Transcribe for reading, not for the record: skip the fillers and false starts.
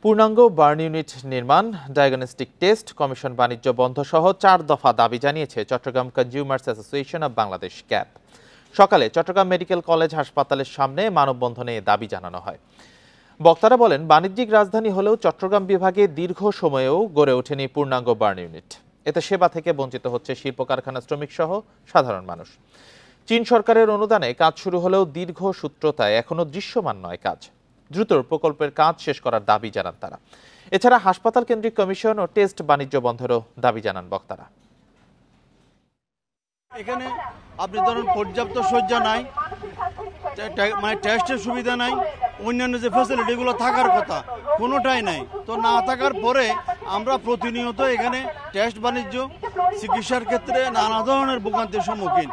পূর্ণাঙ্গ burn unit নির্মাণ, diagnostic test, commission বাণিজ্য বন্ধ সহ 4 দফা দাবি জানিয়েছে Chattogram consumers association of Bangladesh CAB. সকালে চট্টগ্রাম মেডিকেল কলেজ হাসপাতালের সামনে মানববন্ধনে দাবি জানানো হয়। বক্তারা বলেন, বাণিজ্যিক রাজধানী হলেও চট্টগ্রাম বিভাগে দীর্ঘ সময়েও গড়ে ওঠেনি পূর্ণাঙ্গ বার্ন ইউনিট। এতে সেবা থেকে বঞ্চিত হচ্ছে শিল্প কারখানা শ্রমিক সহ সাধারণ মানুষ। চীন সরকারের অনুদানে কাজ শুরু হলেও দীর্ঘ সূত্রতায় এখনো দৃশ্যমান নয় কাজ। দ্রুত প্রকল্পের কাজ শেষ করার দাবি জানান তারা। এছাড়া হাসপাতাল কেন্দ্রিক কমিশন ও টেস্ট বাণিজ্য বন্ধেরও দাবি জানান বক্তারা। এখানে আপনি ধরুন পর্যাপ্ত শয্যা নাই, মানে টেস্টের সুবিধা নাই, অন্যান্য যে ফ্যাসিলিটিগুলো থাকার কথা কোনোটাই নাই। তো না থাকার পরে আমরা প্রতিনিয়ত এখানে টেস্ট বাণিজ্য চিকিৎসার ক্ষেত্রে নানা ধরনের ভোগান্তির সম্মুখীন।